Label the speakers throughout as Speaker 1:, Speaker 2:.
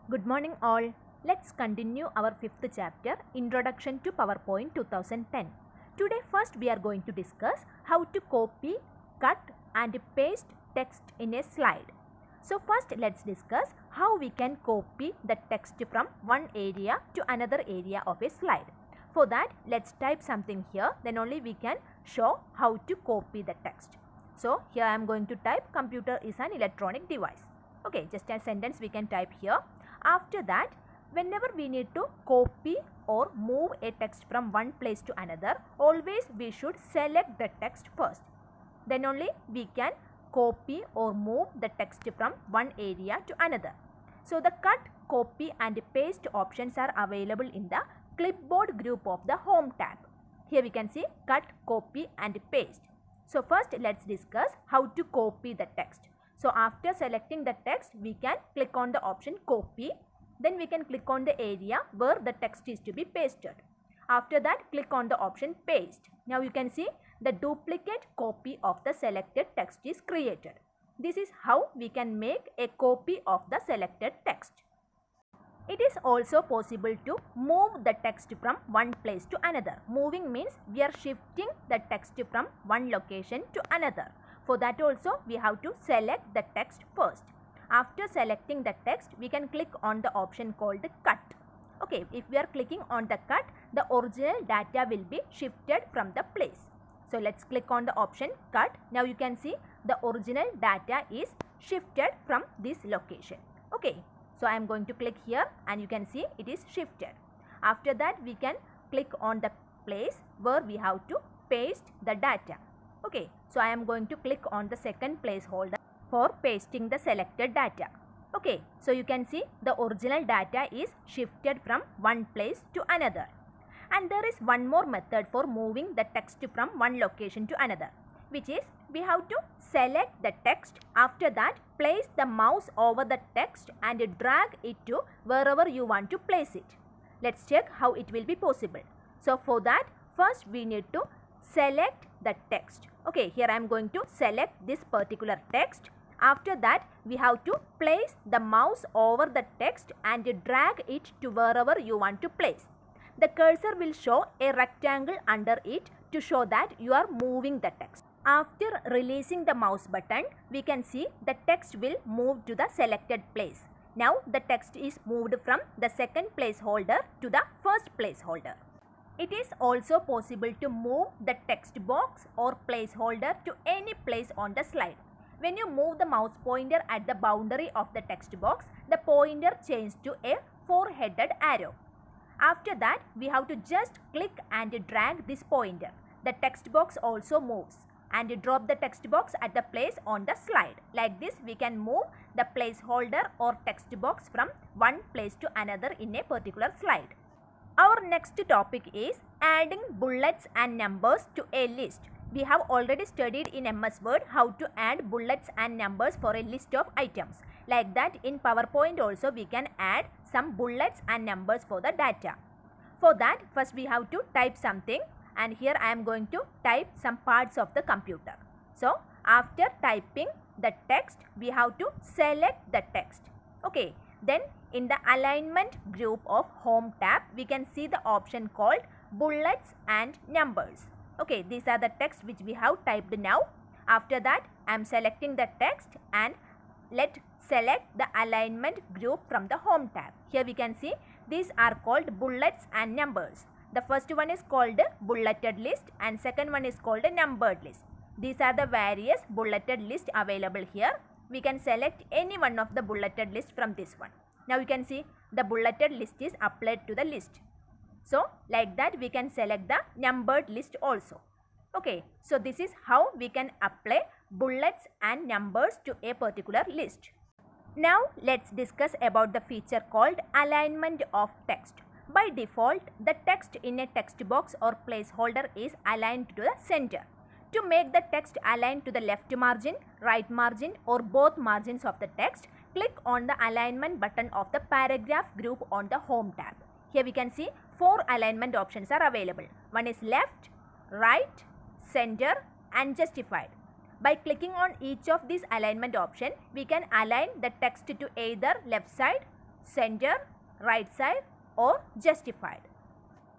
Speaker 1: Good morning all. Let's continue our fifth chapter, Introduction to PowerPoint 2010. Today first we are going to discuss how to copy, cut and paste text in a slide. So first let's discuss how we can copy the text from one area to another area of a slide. For that let's type something here, then only we can show how to copy the text. So here I am going to type computer is an electronic device. Okay, just a sentence we can type here. After that, whenever we need to copy or move a text from one place to another, always we should select the text first. Then only we can copy or move the text from one area to another. So the cut, copy and paste options are available in the clipboard group of the home tab. Here we can see cut, copy and paste. So first let's discuss how to copy the text. So after selecting the text, we can click on the option copy. Then we can click on the area where the text is to be pasted. After that, click on the option paste. Now you can see the duplicate copy of the selected text is created. This is how we can make a copy of the selected text. It is also possible to move the text from one place to another. Moving means we are shifting the text from one location to another. For that also we have to select the text first. After selecting the text, we can click on the option called cut. Okay, if we are clicking on the cut, the original data will be shifted from the place. So let's click on the option cut. Now you can see the original data is shifted from this location. Okay, so I am going to click here and you can see it is shifted. After that we can click on the place where we have to paste the data. Okay, so I am going to click on the second placeholder for pasting the selected data. Okay, so you can see the original data is shifted from one place to another. And there is one more method for moving the text from one location to another, which is we have to select the text. After that, place the mouse over the text and drag it to wherever you want to place it. Let's check how it will be possible. So for that, first we need to select the text. Okay, here I am going to select this particular text. After that, we have to place the mouse over the text and drag it to wherever you want to place. The cursor will show a rectangle under it to show that you are moving the text. After releasing the mouse button, we can see the text will move to the selected place. Now the text is moved from the second placeholder to the first placeholder. It is also possible to move the text box or placeholder to any place on the slide. When you move the mouse pointer at the boundary of the text box, the pointer changes to a four-headed arrow. After that, we have to just click and drag this pointer. The text box also moves and drop the text box at the place on the slide. Like this, we can move the placeholder or text box from one place to another in a particular slide. Our next topic is adding bullets and numbers to a list. We have already studied in MS Word how to add bullets and numbers for a list of items. Like that, in PowerPoint also we can add some bullets and numbers for the data. For that, first we have to type something, and here I am going to type some parts of the computer. So after typing the text, we have to select the text. Okay, then in the alignment group of home tab, we can see the option called bullets and numbers. Okay, these are the text which we have typed now. After that, I am selecting the text and let's select the alignment group from the home tab. Here we can see these are called bullets and numbers. The first one is called bulleted list and second one is called a numbered list. These are the various bulleted list available here. We can select any one of the bulleted list from this one. Now you can see the bulleted list is applied to the list. So like that we can select the numbered list also. Okay, so this is how we can apply bullets and numbers to a particular list. Now let's discuss about the feature called alignment of text. By default, the text in a text box or placeholder is aligned to the center. To make the text aligned to the left margin, right margin or both margins of the text, click on the alignment button of the paragraph group on the home tab. Here we can see 4 alignment options are available. One is left, right, center and justified. By clicking on each of these alignment options, we can align the text to either left side, center, right side or justified.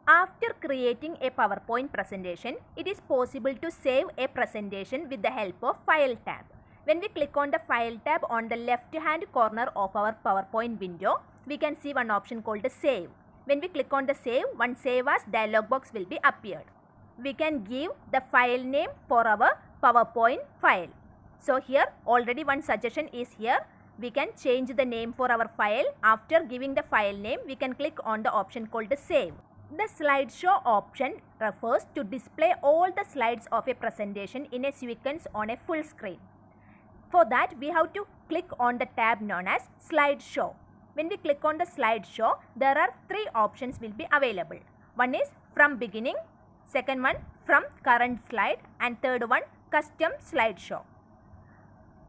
Speaker 1: After creating a PowerPoint presentation, it is possible to save a presentation with the help of File tab. When we click on the File tab on the left hand corner of our PowerPoint window, we can see one option called Save. When we click on the Save, one Save As dialog box will be appeared. We can give the file name for our PowerPoint file. So here already one suggestion is here. We can change the name for our file. After giving the file name, we can click on the option called Save. The slideshow option refers to display all the slides of a presentation in a sequence on a full screen. For that, we have to click on the tab known as slideshow. When we click on the slideshow, there are three options will be available. One is from beginning, second one from current slide, and third one custom slideshow.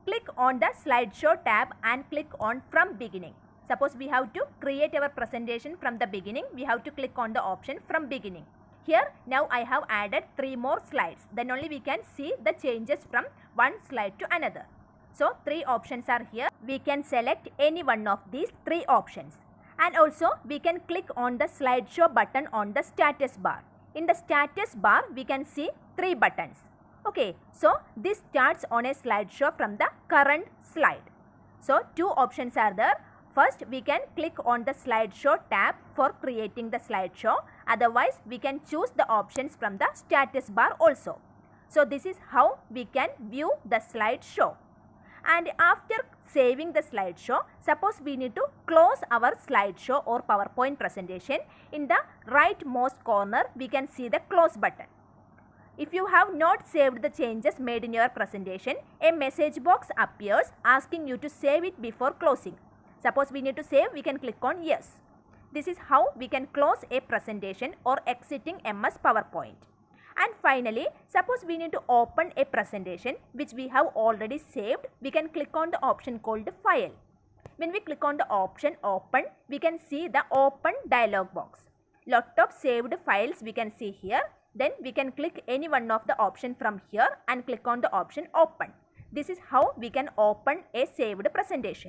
Speaker 1: Click on the slideshow tab and click on from beginning. Suppose we have to create our presentation from the beginning, we have to click on the option from beginning. Here now I have added 3 more slides. Then only we can see the changes from one slide to another. So 3 options are here. We can select any one of these 3 options. And also we can click on the slideshow button on the status bar. In the status bar we can see 3 buttons. Okay, so this starts on a slideshow from the current slide. So 2 options are there. First, we can click on the slideshow tab for creating the slideshow. Otherwise, we can choose the options from the status bar also. So this is how we can view the slideshow. And after saving the slideshow, suppose we need to close our slideshow or PowerPoint presentation. In the rightmost corner, we can see the close button. If you have not saved the changes made in your presentation, a message box appears asking you to save it before closing. Suppose we need to save, we can click on yes. This is how we can close a presentation or exiting MS PowerPoint. And finally, suppose we need to open a presentation which we have already saved, we can click on the option called File. When we click on the option Open, we can see the Open dialog box. Lot of saved files we can see here. Then we can click any one of the option from here and click on the option Open. This is how we can open a saved presentation.